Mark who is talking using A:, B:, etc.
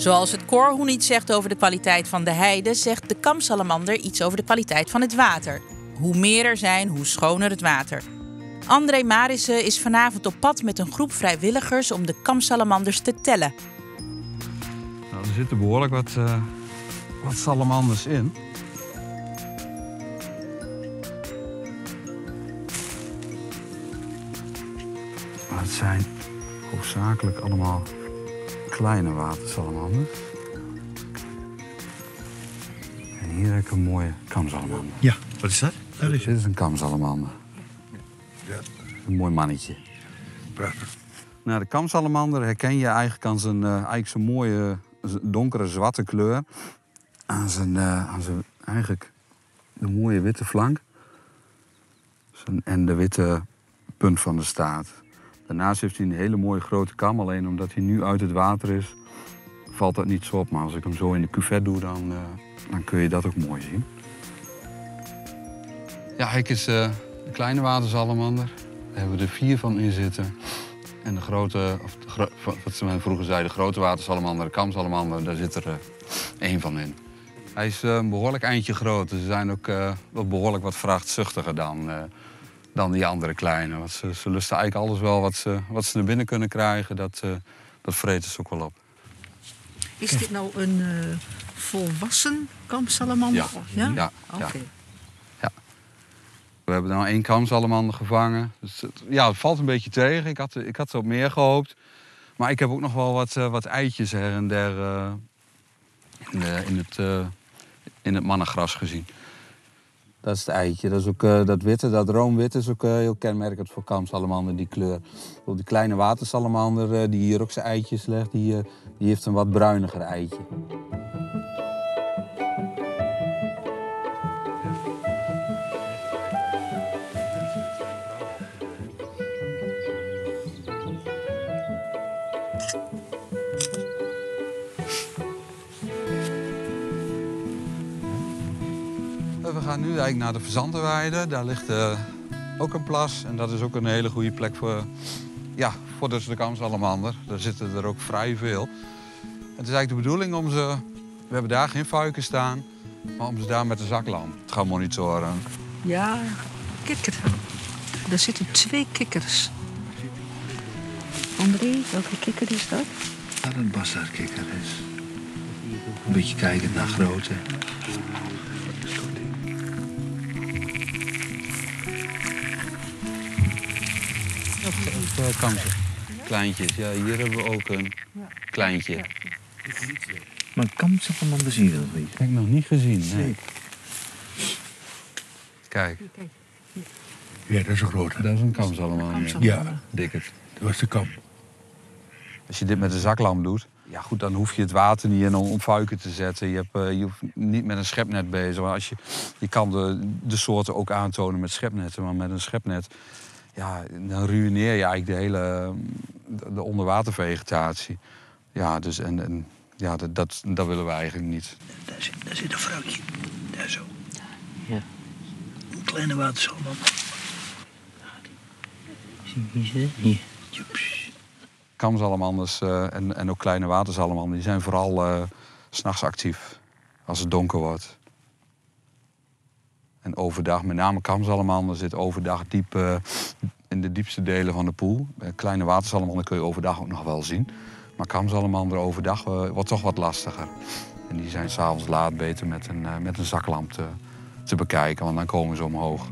A: Zoals het koorhoen iets zegt over de kwaliteit van de heide, zegt de kamsalamander iets over de kwaliteit van het water. Hoe meer er zijn, hoe schoner het water. André Marissen is vanavond op pad met een groep vrijwilligers om de kamsalamanders te tellen.
B: Nou, er zitten behoorlijk wat salamanders in. Maar het zijn hoofdzakelijk allemaal kleine watersalamanders. En hier heb ik een mooie kamsalamander.
C: Ja, wat is dat?
B: Dit is een kamsalamander.
C: Ja.
B: Een mooi mannetje.
C: Prachtig.
B: Nou, de kamsalamander herken je eigenlijk aan zijn mooie donkere zwarte kleur. Aan zijn eigenlijk de mooie witte flank. En de witte punt van de staart. Daarnaast heeft hij een hele mooie grote kam. Alleen omdat hij nu uit het water is, valt dat niet zo op. Maar als ik hem zo in de cuvet doe, dan kun je dat ook mooi zien. Ja, Hek is de kleine watersalamander. Daar hebben we er 4 van in zitten. En de grote, wat ze vroeger zeiden, de grote watersalamander, de kamsalamander, daar zit er 1 van in. Hij is een behoorlijk eindje groot. Dus ze zijn ook wel behoorlijk wat vrachtzuchtiger dan die andere kleine. Want ze lusten eigenlijk alles wel wat ze naar binnen kunnen krijgen. Dat vreten ze ook wel op.
D: Is dit nou een volwassen kamsalamander?
B: Ja.
D: Ja?
B: Ja.
D: Oké.
B: Ja. We hebben nou 1 kamsalamander gevangen. Dus het valt een beetje tegen. Ik had er op meer gehoopt. Maar ik heb ook nog wel wat eitjes her en der in het mannengras gezien. Dat is het eitje. Dat is ook dat witte, dat roomwit is ook heel kenmerkend voor kamsalamander, die kleur. Die kleine watersalamander die hier ook zijn eitjes legt, die heeft een wat bruiniger eitje. We gaan nu eigenlijk naar de Verzantenweide. Daar ligt ook een plas. En dat is ook een hele goede plek voor dus de kamsalamander. Daar zitten er ook vrij veel. Het is eigenlijk de bedoeling om ze... We hebben daar geen fuiken staan. Maar om ze daar met de zaklamp te gaan monitoren.
D: Ja, kikker. Er zitten 2 kikkers. André, welke kikker is dat?
C: Dat een bastaardkikker is. Een beetje kijkend naar grootte.
B: Kansen. Kleintjes. Ja, hier hebben we ook een kleintje.
C: Maar een kamsalamander zie je nog niet.
B: Dat heb ik nog niet gezien. Nee. Kijk,
C: Ja, dat is een grote.
B: dat is een kamsalamander.
C: Ja,
B: Dikker.
C: dat was de kam.
B: Als je dit met een zaklamp doet, ja goed, dan hoef je het water niet in om fuiken te zetten. Je hoeft niet met een schepnet bezig. Maar je kan de soorten ook aantonen met schepnetten. Maar met een schepnet, ja, dan ruïneer je eigenlijk de hele de onderwatervegetatie. Ja, dus dat willen we eigenlijk niet.
C: Daar zit een vrouwtje. Daar zo.
D: Ja.
C: Een kleine watersalamander.
D: Zie je ze? Hier.
B: Kamsalamanders en ook kleine watersalamanders, die zijn vooral 's nachts actief. Als het donker wordt. En overdag, met name kamsalamander, zit overdag diep in de diepste delen van de poel. Kleine watersalamander kun je overdag ook nog wel zien. Maar kamsalamander overdag wordt toch wat lastiger. En die zijn 's avonds laat beter met een zaklamp te bekijken, want dan komen ze omhoog.